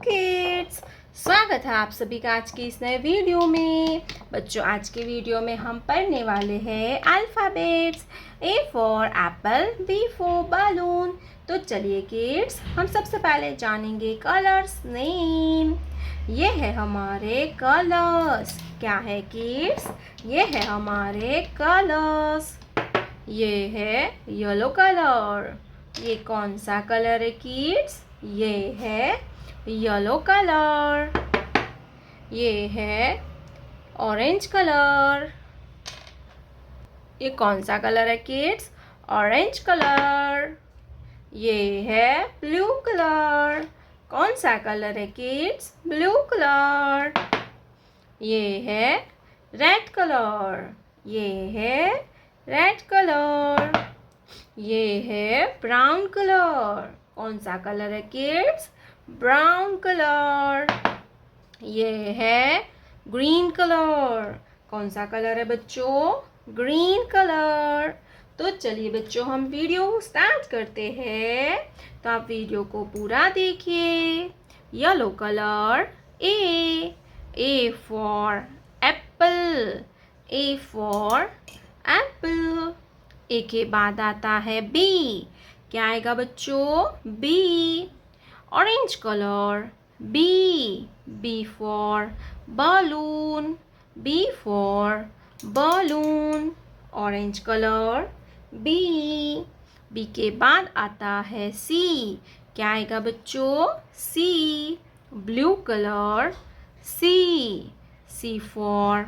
Kids, स्वागत है आप सभी का आज के इस नए वीडियो में। बच्चों, आज के वीडियो में हम पढ़ने वाले हैं alphabets. A for apple, B for balloon. तो चलिए किड्स, हम सबसे पहले जानेंगे कलर्स नेम। ये है हमारे कलर्स। क्या है किड्स? ये है हमारे कलर्स। ये है येलो कलर। ये कौन सा कलर है किड्स? ये है येलो कलर। ये है ऑरेंज कलर। ये कौन सा कलर है किड्स? Orange colour. ये है ब्लू कलर। कौन सा कलर है किड्स? Blue colour. ये है रेड कलर। ये है रेड कलर। ये है ब्राउन कलर। कौन सा कलर है किड्स? Brown colour. ये है ग्रीन कलर। कौन सा कलर है बच्चों? Green colour. तो चलिए बच्चों, हम वीडियो स्टार्ट करते हैं। तो आप वीडियो को पूरा देखिए। Yellow colour A for apple. A for apple. A के बाद आता है बी। क्या आएगा बच्चों? B. Orange colour B for balloon. B for balloon. Orange colour B के बाद आता है सी। क्या आएगा बच्चों? C. Blue colour C for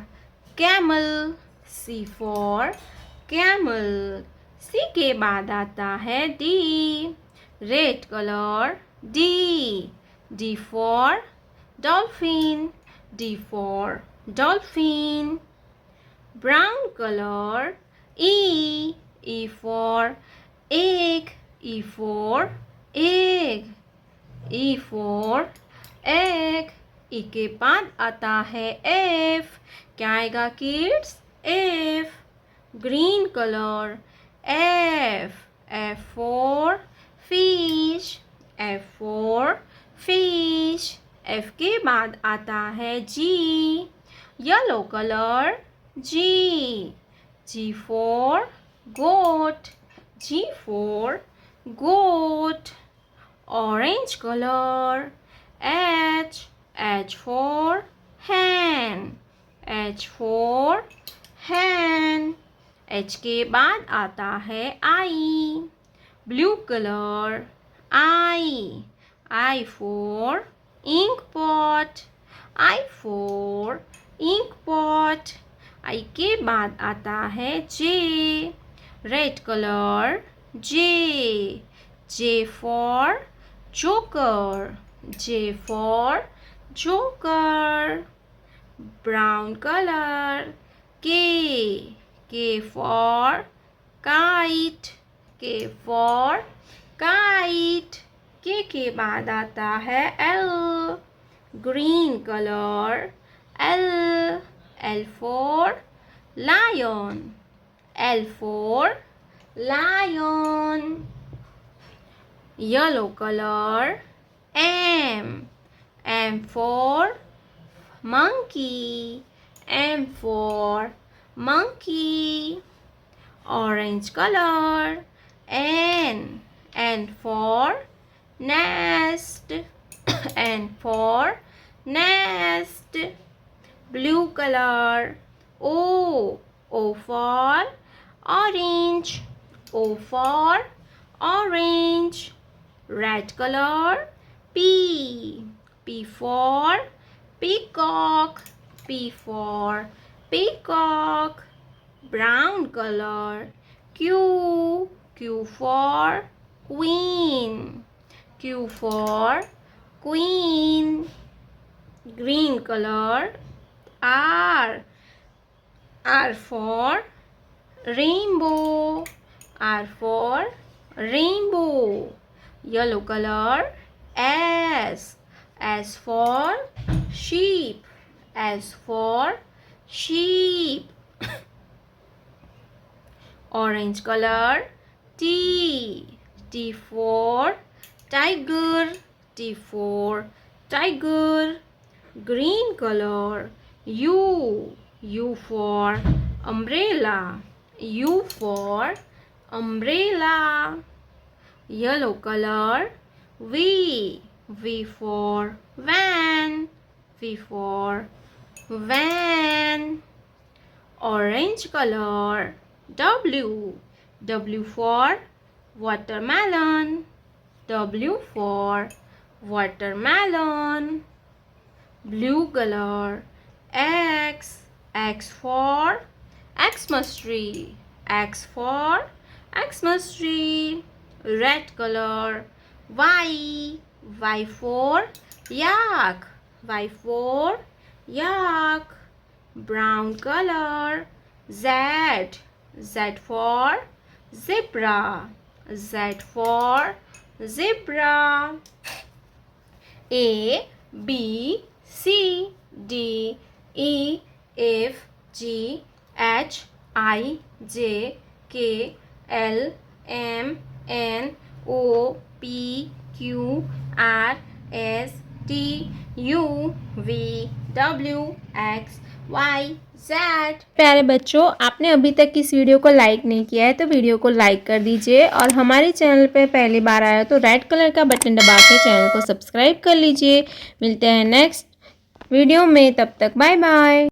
camel. C for camel. C के बाद आता है D. Red colour D for dolphin. D for dolphin. Brown colour E for egg. E for egg. E for egg. E के बाद आता है F. क्या आएगा kids? F. Green colour F for fish. F for fish. F के बाद आता है G. Yellow colour G for goat. G for goat. Orange colour H for hen. H for hen. H के बाद आता है I. Blue colour I for ink pot. I for ink pot. I के बाद आता है J. Red colour J for joker. J for joker. Brown colour K for kite. K for kite. के बाद आता है L. Green colour L for lion. L for lion. Yellow colour M for monkey. M for monkey. Orange color N for nest. N for nest. Blue color O for orange. O for orange. Red color P for peacock. P for peacock. Brown color Q for queen. Q for queen. Green color R for rainbow. R for rainbow. Yellow color S for sheep. S for sheep. Orange color T for tiger. T for tiger. Green color, U. U for umbrella. U for umbrella. Yellow color, V. V for van. V for van. Orange color, W. W for watermelon. W for watermelon. Blue color, X. X for Xmas tree. X for Xmas tree. Red color, Y. Y for yak. Y for yak. Brown color, Z. Z for zebra. Z for zebra. A, B, C, D, E, F, G, H, I, J, K, L, M, N, O, P, Q, R, S, T, U, V, W, X, Y, Z। प्यारे बच्चों, आपने अभी तक इस video को like नहीं किया है तो वीडियो को लाइक कर दीजिए और हमारे चैनल पे पहली बार आया तो रेड कलर का बटन दबा के चैनल को सब्सक्राइब कर लीजिए। मिलते हैं नेक्स्ट वीडियो में, तब तक बाय बाय।